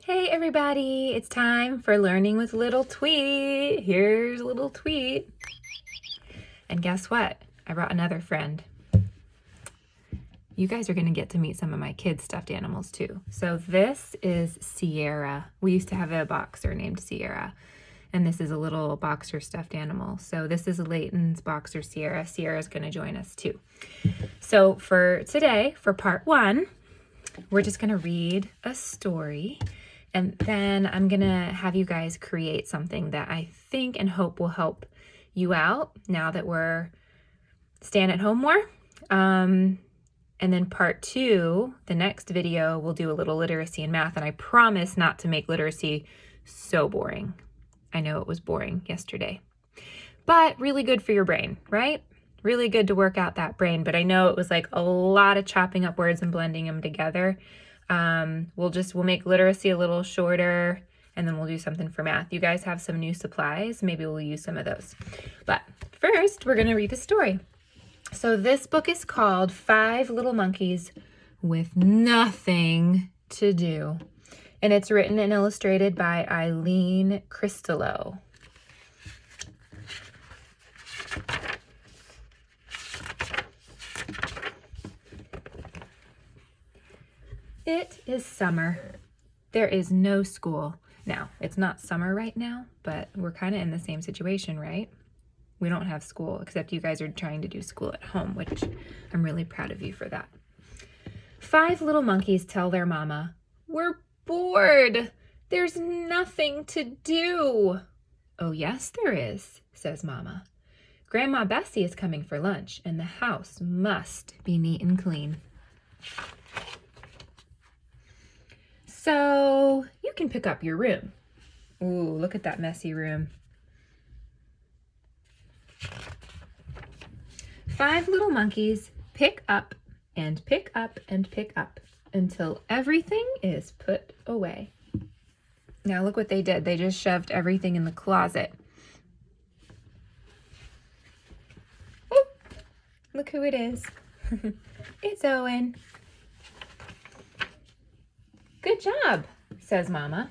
Hey everybody, it's time for Learning with Little Tweet. Here's Little Tweet. And guess what? I brought another friend. You guys are going to get to meet some of my kids' stuffed animals too. So this is Sierra. We used to have a boxer named Sierra. And this is a little boxer stuffed animal. So this is Layton's boxer Sierra. Sierra's going to join us too. So for today, for part 1, we're just going to read a story. And then I'm going to have you guys create something that I think and hope will help you out now that we're staying at home more. And then part 2, the next video, we'll do a little literacy and math. And I promise not to make literacy so boring. I know it was boring yesterday, but really good for your brain, right? Really good to work out that brain. But I know it was like a lot of chopping up words and blending them together. We'll make literacy a little shorter, and then we'll do something for math. You guys have some new supplies. Maybe we'll use some of those. But first, we're going to read the story. So this book is called 5 Little Monkeys with Nothing to Do. And it's written and illustrated by Eileen Cristallo. It is summer. There is no school. Now, it's not summer right now, but we're kind of in the same situation, right? We don't have school, except you guys are trying to do school at home, which I'm really proud of you for that. 5 little monkeys tell their mama, "We're bored. There's nothing to do." "Oh, yes, there is," says Mama. "Grandma Bessie is coming for lunch, and the house must be neat and clean. So you can pick up your room." Ooh, look at that messy room. 5 little monkeys pick up and pick up and pick up until everything is put away. Now look what they did. They just shoved everything in the closet. Oh, look who it is. It's Owen. "Good job," says Mama.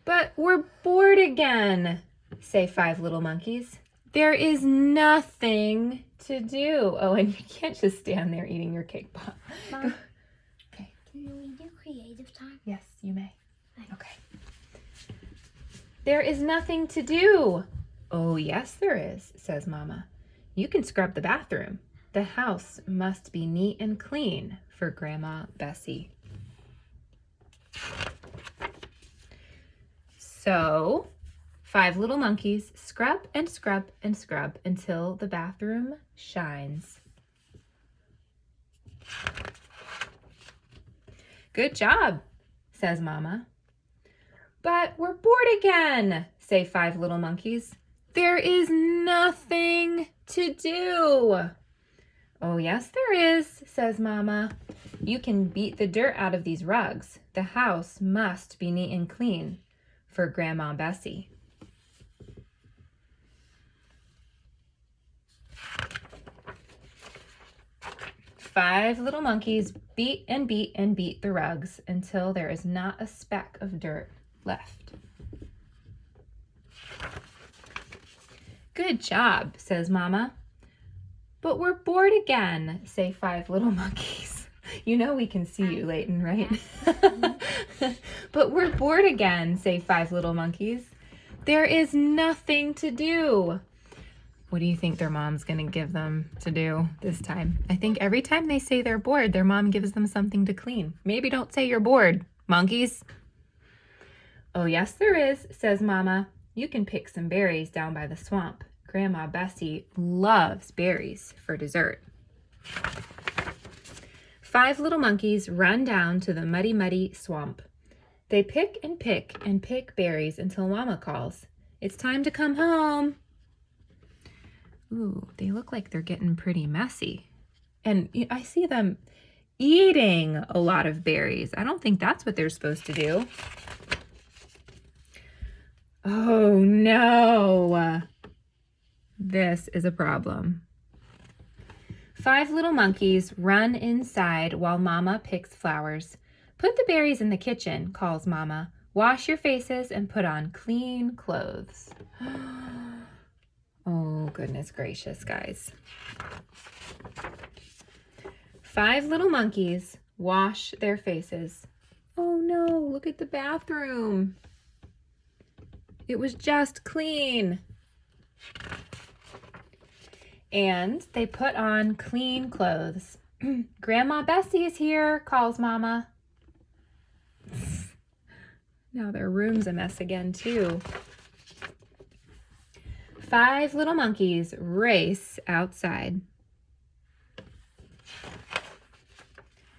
"But we're bored again," say 5 little monkeys. "There is nothing to do." Oh, and you can't just stand there eating your cake pop. Mom, Okay. can we do creative time? Yes, you may. Okay. "There is nothing to do." "Oh, yes, there is," says Mama. "You can scrub the bathroom. The house must be neat and clean for Grandma Bessie." So 5 little monkeys scrub and scrub and scrub until the bathroom shines. "Good job," says Mama. "But we're bored again," say 5 little monkeys. "There is nothing to do." "Oh, yes, there is," says Mama. "You can beat the dirt out of these rugs. The house must be neat and clean for Grandma Bessie." Five little monkeys beat and beat and beat the rugs until there is not a speck of dirt left. "Good job," says Mama. "But we're bored again," say 5 little monkeys. You know we can see you, Layton, right? "But we're bored again," say 5 little monkeys. "There is nothing to do." What do you think their mom's going to give them to do this time? I think every time they say they're bored, their mom gives them something to clean. Maybe don't say you're bored, monkeys. "Oh, yes, there is," says Mama. "You can pick some berries down by the swamp. Grandma Bessie loves berries for dessert." 5 little monkeys run down to the muddy, muddy swamp. They pick and pick and pick berries until Mama calls, "It's time to come home." Ooh, they look like they're getting pretty messy. And I see them eating a lot of berries. I don't think that's what they're supposed to do. Oh no, this is a problem. 5 little monkeys run inside while Mama picks flowers. Put the berries in the kitchen, calls Mama. Wash your faces and put on clean clothes. Oh, goodness gracious, guys. 5 little monkeys wash their faces. Oh no, look at the bathroom. It was just clean. And they put on clean clothes. Grandma Bessie's here, calls Mama. Now their room's a mess again, too. 5 little monkeys race outside.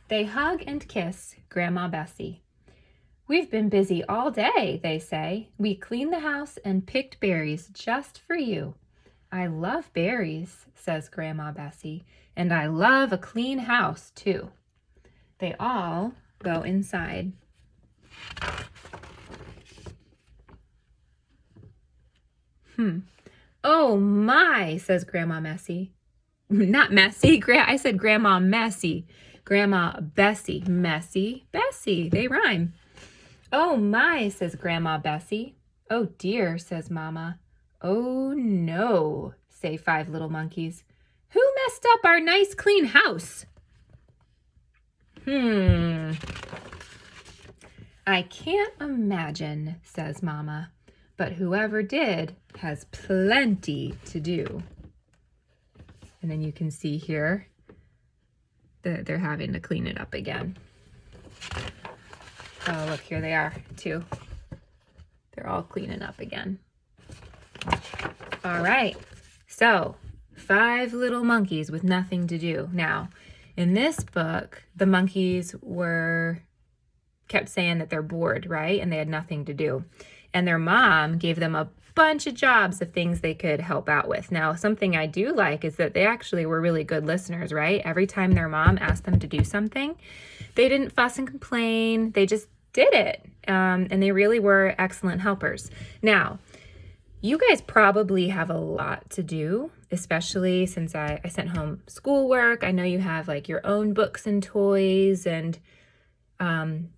They hug and kiss Grandma Bessie. We've been busy all day, they say. We cleaned the house and picked berries just for you. I love berries, says Grandma Bessie, and I love a clean house, too. They all go inside. Oh my, says Grandma Messy. Not Messy, I said Grandma Messy. Grandma Bessie, Messy, Bessie, they rhyme. Oh my, says Grandma Bessie. Oh dear, says Mama. Oh no, say 5 little monkeys. Who messed up our nice clean house? I can't imagine, says Mama, but whoever did has plenty to do. And then you can see here that they're having to clean it up again. Oh, look, here they are, too. They're all cleaning up again. All right, so 5 little monkeys with nothing to do. Now, in this book, the monkeys kept saying that they're bored, right? And they had nothing to do. And their mom gave them a bunch of jobs of things they could help out with. Now, something I do like is that they actually were really good listeners, right? Every time their mom asked them to do something, they didn't fuss and complain. They just did it. And they really were excellent helpers. Now, you guys probably have a lot to do, especially since I sent home schoolwork. I know you have like your own books and toys and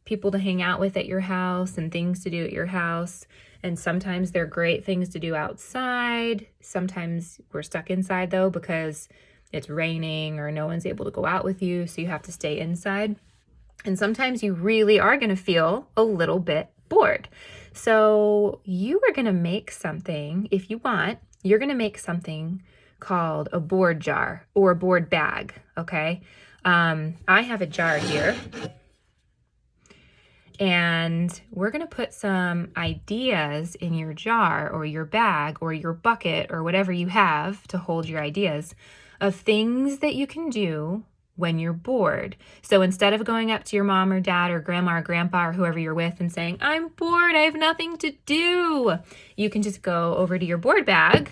people to hang out with at your house and things to do at your house. And sometimes they're great things to do outside. Sometimes we're stuck inside though because it's raining or no one's able to go out with you, so you have to stay inside. And sometimes you really are going to feel a little bit bored. So you are going to make something, if you want, you're going to make something called a board jar or a board bag, okay? I have a jar here. And we're going to put some ideas in your jar or your bag or your bucket or whatever you have to hold your ideas of things that you can do when you're bored. So instead of going up to your mom or dad or grandma or grandpa or whoever you're with and saying, I'm bored, I have nothing to do, you can just go over to your board bag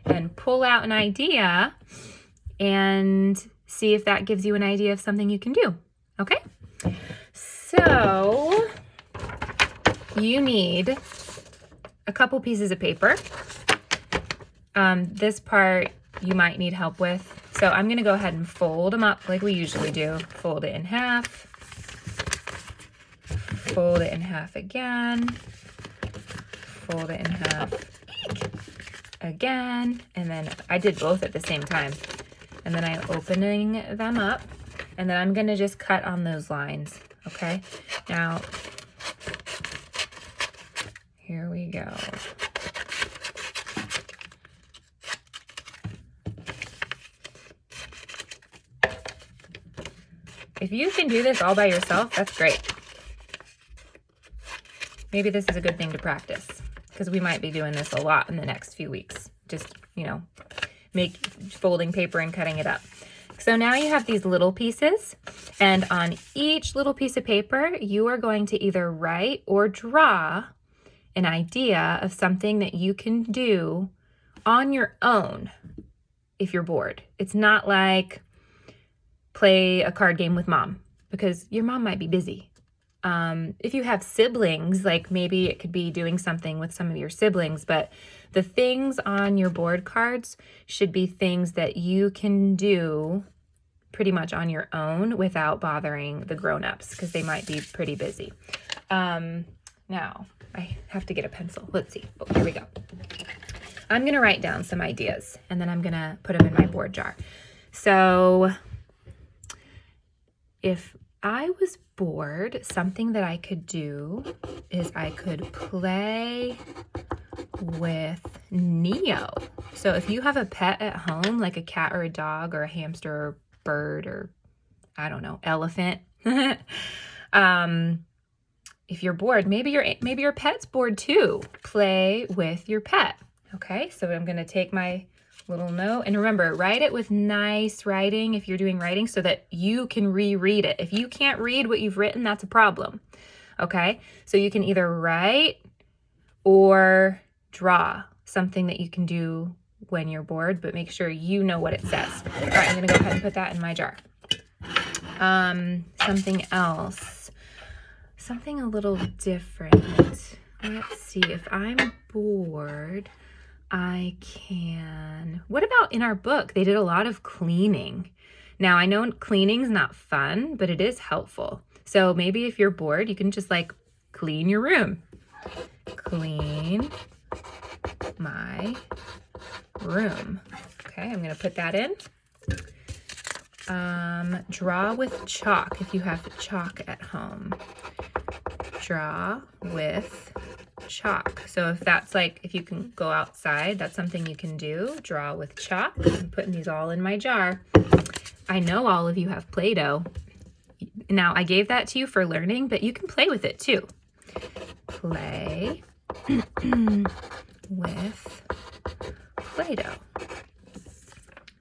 and pull out an idea and see if that gives you an idea of something you can do. Okay? So you need a couple pieces of paper. This part you might need help with. So I'm going to go ahead and fold them up like we usually do. Fold it in half. Fold it in half again. Fold it in half again. And then I did both at the same time. And then I'm opening them up. And then I'm going to just cut on those lines. Okay, now, here we go. If you can do this all by yourself, that's great. Maybe this is a good thing to practice because we might be doing this a lot in the next few weeks. Just, folding paper and cutting it up. So now you have these little pieces, and on each little piece of paper, you are going to either write or draw an idea of something that you can do on your own if you're bored. It's not like play a card game with mom because your mom might be busy. If you have siblings, like maybe it could be doing something with some of your siblings, but the things on your board cards should be things that you can do pretty much on your own without bothering the grown-ups because they might be pretty busy. Now, I have to get a pencil. Let's see. Oh, here we go. I'm going to write down some ideas, and then I'm going to put them in my board jar. So if I was bored, something that I could do is I could play with Neo. So if you have a pet at home, like a cat or a dog or a hamster or bird or, I don't know, elephant, if you're bored, maybe your pet's bored too. Play with your pet. Okay, so I'm going to take my little note, and remember, write it with nice writing if you're doing writing so that you can reread it. If you can't read what you've written, that's a problem. Okay, so you can either write or draw something that you can do when you're bored, but make sure you know what it says. All right, I'm going to go ahead and put that in my jar. Something else. Something a little different. Let's see, if I'm bored, I can, what about in our book? They did a lot of cleaning. Now, I know cleaning's not fun, but it is helpful. So maybe if you're bored, you can just like clean your room. Clean my room. Okay, I'm going to put that in. Draw with chalk if you have chalk at home. Draw with chalk. So if that's like, if you can go outside, that's something you can do. Draw with chalk. I'm putting these all in my jar. I know all of you have Play-Doh. Now, I gave that to you for learning, but you can play with it too. Play with Play-Doh.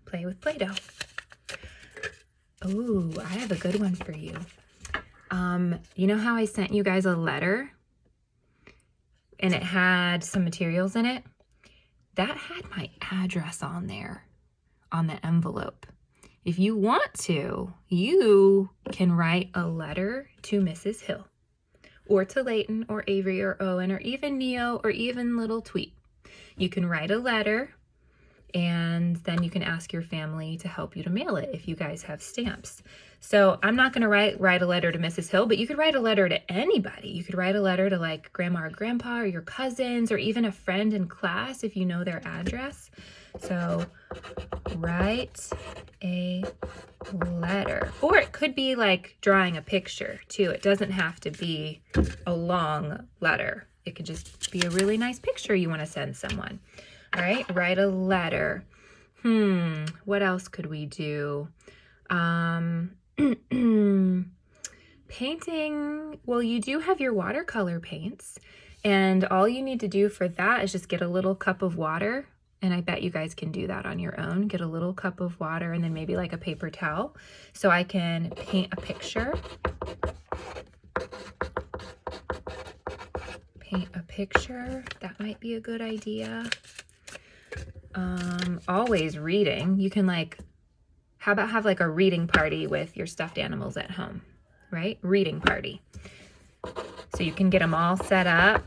Play with Play-Doh. Oh, I have a good one for you. You know how I sent you guys a letter and it had some materials in it? That had my address on there, on the envelope. If you want to, you can write a letter to Mrs. Hill, or to Layton, or Avery, or Owen, or even Neo, or even little Tweet. You can write a letter, and then you can ask your family to help you to mail it if you guys have stamps. So I'm not going to write a letter to Mrs. Hill, but you could write a letter to anybody. You could write a letter to like grandma or grandpa or your cousins or even a friend in class if you know their address. So write a letter. Or it could be like drawing a picture too. It doesn't have to be a long letter. It could just be a really nice picture you want to send someone. All right, write a letter. What else could we do? Painting. Well, you do have your watercolor paints, and all you need to do for that is just get a little cup of water, and I bet you guys can do that on your own. Get a little cup of water and then maybe like a paper towel so I can paint a picture. Paint a picture. That might be a good idea. Always reading. You can like, how about have like a reading party with your stuffed animals at home, right? Reading party. So you can get them all set up.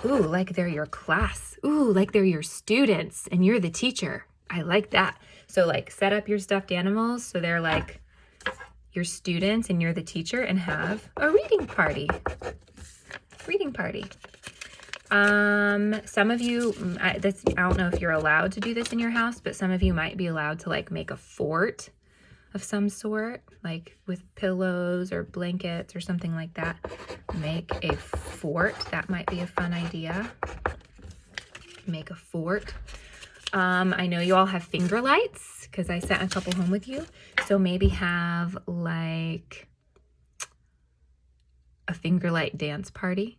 Ooh, like they're your class. Ooh, like they're your students and you're the teacher. I like that. So like set up your stuffed animals so they're like your students and you're the teacher, and have a reading party. Reading party. Some of you, I don't know if you're allowed to do this in your house, but some of you might be allowed to like make a fort of some sort, like with pillows or blankets or something like that. Make a fort. That might be a fun idea. Make a fort. I know you all have finger lights because I sent a couple home with you. So maybe have like a finger light dance party.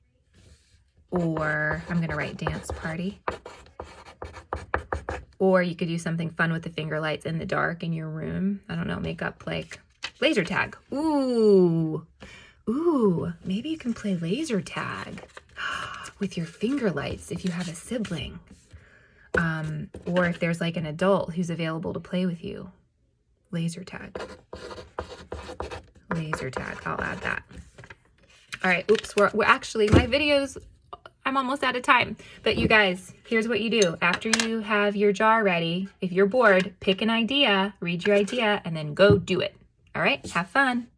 Or I'm going to write dance party. Or you could do something fun with the finger lights in the dark in your room. I don't know, make up like laser tag. Ooh, maybe you can play laser tag with your finger lights if you have a sibling. Or if there's like an adult who's available to play with you. Laser tag. Laser tag, I'll add that. All right, oops, we're actually, my videos, I'm almost out of time. But you guys, here's what you do. After you have your jar ready, if you're bored, pick an idea, read your idea, and then go do it. All right, have fun.